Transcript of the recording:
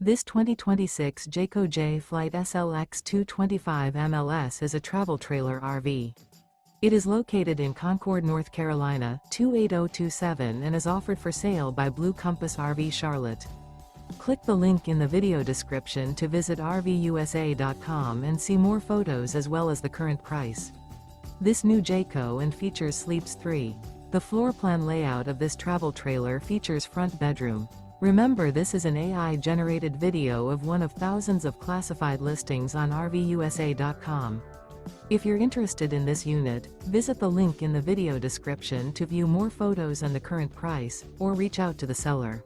This 2026 Jayco Jay Flight SLX 225 MLS is a travel trailer RV. It is located in Concord, North Carolina, 28027 and is offered for sale by Blue Compass RV Charlotte. Click the link in the video description to visit RVUSA.com and see more photos as well as the current price. This new Jayco and features sleeps 3. The floor plan layout of this travel trailer features front bedroom. Remember, this is an AI-generated video of one of thousands of classified listings on RVUSA.com. If you're interested in this unit, visit the link in the video description to view more photos and the current price, or reach out to the seller.